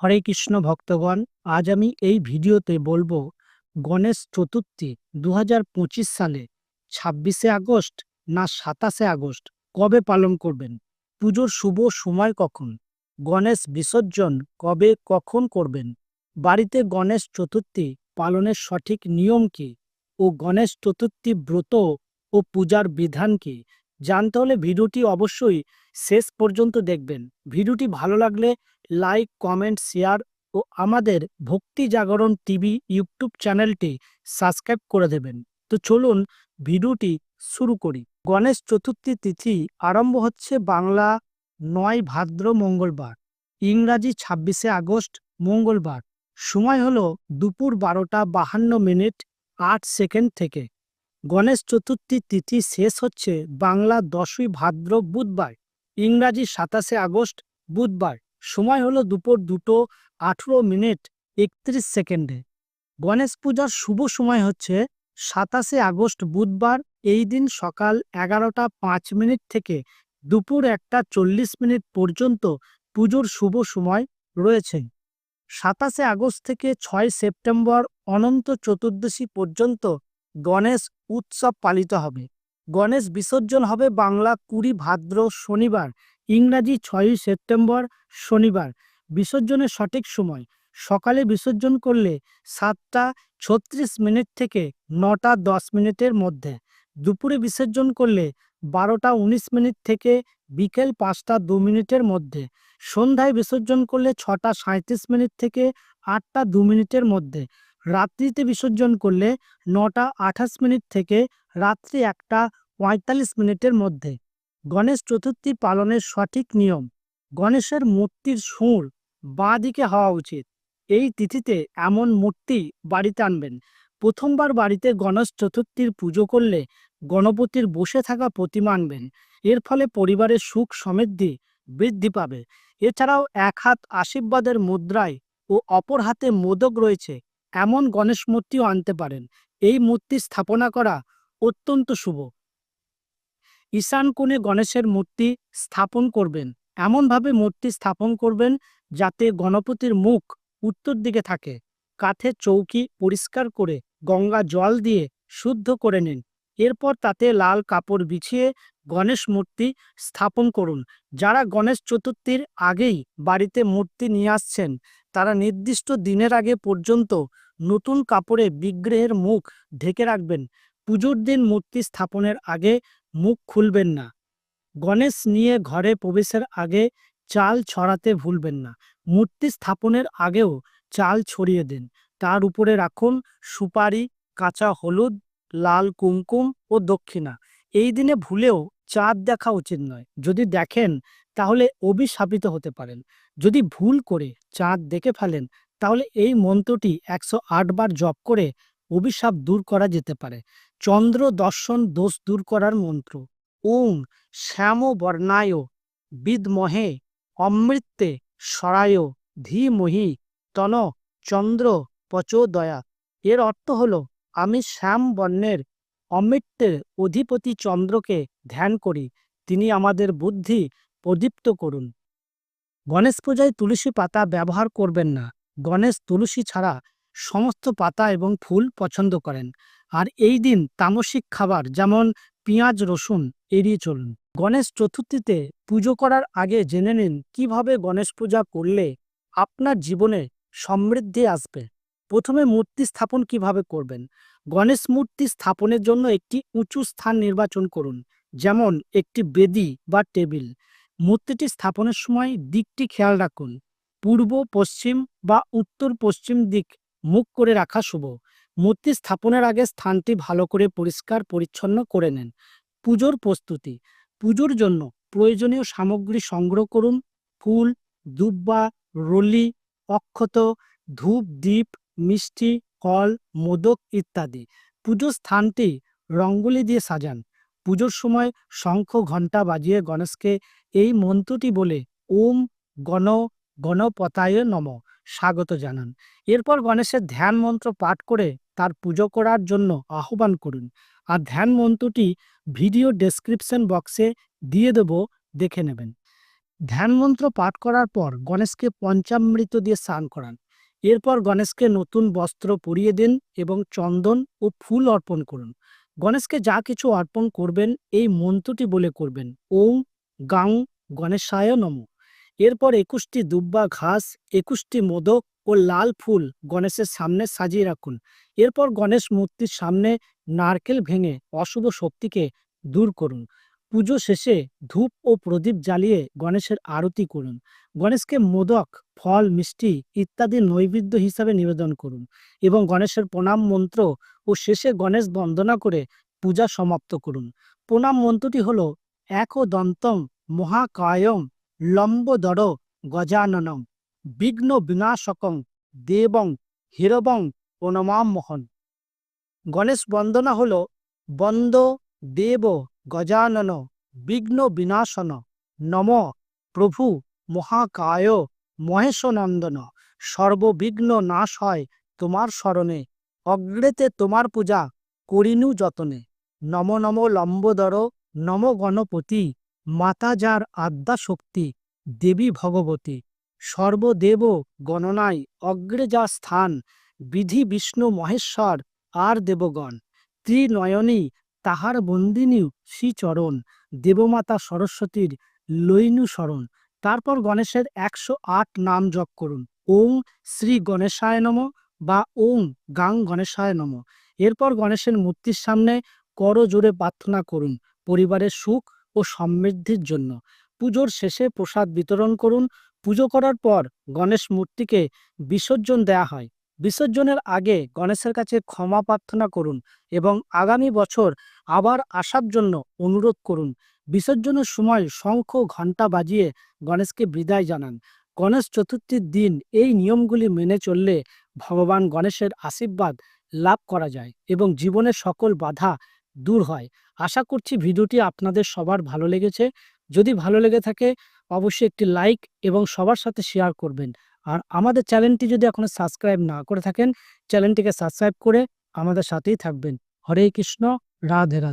হরে কৃষ্ণ ভক্তগণ, আজ আমি এই ভিডিওতে বলবো গণেশ চতুর্থী 2025 সালে 26শে আগস্ট না 27শে আগস্ট কবে পালন করবেন, পুজোর শুভ সময় কখন, গণেশ বিসর্জন কবে কখন করবেন, বাড়িতে গণেশ চতুর্থী পালনের সঠিক নিয়ম কি ও গণেশ চতুর্থী ব্রত ও পূজার বিধান কি জানতে হলে ভিডিওটি অবশ্যই শেষ পর্যন্ত দেখবেন। ভিডিওটি ভালো লাগলে লাইক, কমেন্ট, শেয়ার ও আমাদের ভক্তি জাগরণ টিভি ইউটিউব চ্যানেলটি সাবস্ক্রাইব করে দেবেন। তো চলুন ভিডিওটি শুরু করি। গণেশ চতুর্থী তিথি আরম্ভ হচ্ছে বাংলা 9 ভাদ্র মঙ্গলবার, ইংরাজি 26শে আগস্ট মঙ্গলবার। সময় হলো দুপুর 12:52 8 সেকেন্ড থেকে। গণেশ চতুর্থী তিথি শেষ হচ্ছে বাংলা 10ই ভাদ্র বুধবার, ইংরাজি 27শে আগস্ট বুধবার। সময় হলো দুপুর 2:18 31 সেকেন্ডে। গণেশ পূজার শুভ সময় হচ্ছে 27শে আগস্ট বুধবার। এই দিন সকাল 11টা 5 থেকে দুপুর 1টা 40 পর্যন্ত পুজোর শুভ সময় রয়েছে। 27শে আগস্ট থেকে 6 সেপ্টেম্বর অনন্ত চতুর্দশী পর্যন্ত গণেশ উৎসব পালিত হবে। গণেশ বিসর্জন হবে বাংলা 20 ভাদ্র শনিবার, ইংরাজি 6 সেপ্টেম্বর শনিবার। বিসর্জনের সঠিক সময়: সকালে বিসর্জন করলে 7টা 36 থেকে 9টা 10 মধ্যে, দুপুরে বিসর্জন করলে 12টা 19 থেকে বিকেল 5টা 2 মধ্যে, সন্ধ্যায় বিসর্জন করলে 6টা 37 থেকে 8টা 2 মধ্যে, রাত্রিতে বিসর্জন করলে 9টা 28 থেকে রাত্রি 1টা 45 মধ্যে। গণেশ চতুর্থী পালনের সঠিক নিয়ম: গণেশের মূর্তির সুর বাঁ দিকে হওয়া উচিত। এই তিথিতে এমন মূর্তি বাড়িতে আনবেন। প্রথমবার বাড়িতে গণেশ চতুর্থীর পুজো করলে গণপতির বসে থাকা প্রতিমা আনবেন। এর ফলে পরিবারের সুখ সমৃদ্ধি বৃদ্ধি পাবে। এছাড়াও এক হাত আশীর্বাদের মুদ্রায় ও অপর হাতে মোদক রয়েছে এমন গণেশ মূর্তিও আনতে পারেন। এই মূর্তি স্থাপনা করা অত্যন্ত শুভ। ঈশান কোণে গণেশের মূর্তি স্থাপন করবেন। এমনভাবে মূর্তি স্থাপন করবেন যাতে গণপতির মুখ উত্তর দিকে থাকে। কাঠের চৌকি পরিষ্কার করে গঙ্গা জল দিয়ে শুদ্ধ করে নিন। এরপর তাতে লাল কাপড় বিছিয়ে গণেশ মূর্তি স্থাপন করুন। যারা গণেশ চতুর্থীর আগেই বাড়িতে মূর্তি নিয়ে আসছেন তারা নির্দিষ্ট দিনের আগে পর্যন্ত নতুন কাপড়ে বিগ্রহের মুখ ঢেকে রাখবেন। পুজোর দিন মূর্তি স্থাপনের আগে মুখ খুলবেন না। গণেশ নিয়ে ঘরে প্রবেশের আগে চাল ছড়াতে ভুলবেন না। মূর্তি স্থাপনের আগেও চাল ছড়িয়ে দিন। তার উপরে রাখুন সুপারি, কাঁচা হলুদ, লাল কুমকুম ও দক্ষিণা। এই দিনে ভুলেও চাঁদ দেখা উচিত নয়। যদি দেখেন তাহলে অভিশাপিত হতে পারেন। যদি ভুল করে চাঁদ দেখে ফেলেন তাহলে এই মন্ত্রটি 108 বার জপ করে অভিশাপ দূর করা যেতে পারে। চন্দ্র দর্শন দোষ দূর করার মন্ত্র: ওং শ্যাম বর্ণায় বিদ্মহে অমৃতে সরায় ধীমহি তন চন্দ্র প্রচোদয়া। এর অর্থ হলো, আমি শ্যাম বর্ণের অমৃতের অধিপতি চন্দ্রকে ধ্যান করি, তিনি আমাদের বুদ্ধি প্রদীপ্ত করুন। গণেশ পূজায় তুলসী পাতা ব্যবহার করবেন না। গণেশ তুলসী ছাড়া সমস্ত পাতা এবং ফুল পছন্দ করেন। আর এই দিন তামসিক খাবার যেমন পেঁয়াজ রসুন এড়িয়ে চলুন। গণেশ চতুর্থীতে পুজো করার আগে জেনে নিন কিভাবে গণেশ পূজা করলে আপনার জীবনে সমৃদ্ধি আসবে। প্রথমে মূর্তি স্থাপন কিভাবে করবেন। গণেশ মূর্তি স্থাপনের জন্য একটি উঁচু স্থান নির্বাচন করুন, যেমন একটি বেদি বা টেবিল। মূর্তিটি স্থাপনের সময় দিকটি খেয়াল রাখুন। পূর্ব পশ্চিম বা উত্তর পশ্চিম দিক মুখ করে রাখা শুভ। মূর্তি স্থাপনের আগে স্থানটি ভালো করে পরিষ্কার পরিচ্ছন্ন করে নেন। পুজোর প্রস্তুতি: পুজোর জন্য প্রয়োজনীয় সামগ্রী সংগ্রহ করুন। ফুল, দুব্বা, রলি, অক্ষত, ধূপ, দীপ, মিষ্টি, ফল, মোদক ইত্যাদি। পুজোর স্থানটি রঙ্গোলি দিয়ে সাজান। পুজোর সময় শঙ্খ ঘণ্টা বাজিয়ে গণেশকে এই মন্ত্রটি বলে ওম গণ গণপতায় নম স্বাগত জানান। এরপর গণেশের ধ্যান মন্ত্র পাঠ করে তার পুজো করার জন্য আহ্বান করুন। আর ধ্যান মন্ত্রটি ভিডিও ডেসক্রিপশন বক্সে দিয়ে দেব, দেখে নেবেন। ধ্যান মন্ত্র পাঠ করার পর গণেশকে পঞ্চামৃত দিয়ে স্নান করান। এরপর গণেশকে নতুন বস্ত্র পরিয়ে দিন এবং চন্দন ও ফুল অর্পণ করুন। গণেশকে যা কিছু অর্পণ করবেন এই মন্ত্রটি বলে করবেন, ওম গাং গণেশায় নমঃ। এরপর 21টি দুব্বা ঘাস, 21টি মোদক ও লাল ফুল গণেশের সামনে সাজিয়ে রাখুন। এরপর গণেশ মূর্তির সামনে নারকেল ভেঙে অশুভ শক্তিকে দূর করুন। পুজো শেষে ধূপ ও প্রদীপ জ্বালিয়ে গণেশের আরতি করুন। গণেশকে মোদক, ফল, মিষ্টি ইত্যাদি নৈবেদ্য হিসাবে নিবেদন করুন এবং গণেশের প্রণাম মন্ত্র ও শেষে গণেশ বন্দনা করে পূজা সমাপ্ত করুন। প্রণাম মন্ত্রটি হল এক দন্তম মহাকায়ম লম্বোদর গজাননম বিঘ্ন বিনাশকং দেবং হিরবং প্রণমাম্যহম। গণেশ বন্দনা হল বন্দ দেব গজানন বিঘ্ন বিনাশন নম প্রভু মহাকায় মহেশনন্দন। সর্ববিঘ্ন নাশ হয় তোমার স্মরণে, অগ্রেতে তোমার পূজা করিনু যতনে। নম নম লম্বোদর নম গণপতি, মাতা যার আদ্যা শক্তি দেবী ভগবতী। সর্বদেব গণনায় অগ্রে যা স্থান, বিধি বিষ্ণু মহেশ্বর আর দেবগণ। ত্রিনয়নী তাহার বন্দিনী শ্রীচরণ, দেবমাতা সরস্বতীর লইনু শরণ। তারপর গণেশের 108 নাম জপ করুন। ওং শ্রী গণেশায় নমঃ বা ওং গাং গণেশায় নমঃ। এরপর গণেশের মূর্তির সামনে করজোড়ে প্রার্থনা করুন পরিবারের সুখ ও সমৃদ্ধির জন্য। পুজোর শেষে প্রসাদ বিতরণ করুন। পুজো করার পর গণেশ মূর্তিকে বিসর্জন দেয়া হয়। বিসর্জনের আগে গণেশের কাছে ক্ষমা প্রার্থনা করুন এবং আগামী বছর আবার আসার জন্য অনুরোধ করুন। বিসর্জনের সময় শঙ্খ ঘণ্টা বাজিয়ে গণেশকে বিদায় জানান। গণেশ চতুর্থীর দিন এই নিয়মগুলি মেনে চললে ভগবান গণেশের আশীর্বাদ লাভ করা যায় এবং জীবনের সকল বাধা দূর হয়। আশা করছি ভিডিওটি আপনাদের সবার ভালো লেগেছে। যদি ভালো লেগে থাকে অবশ্যই একটি লাইক এবং সবার সাথে শেয়ার করবেন। আর আমাদের চ্যানেলটি যদি এখনো সাবস্ক্রাইব না করে থাকেন, চ্যানেলটিকে সাবস্ক্রাইব করে আমাদের সাথেই থাকবেন। হরে কৃষ্ণ, রাধে রাধে।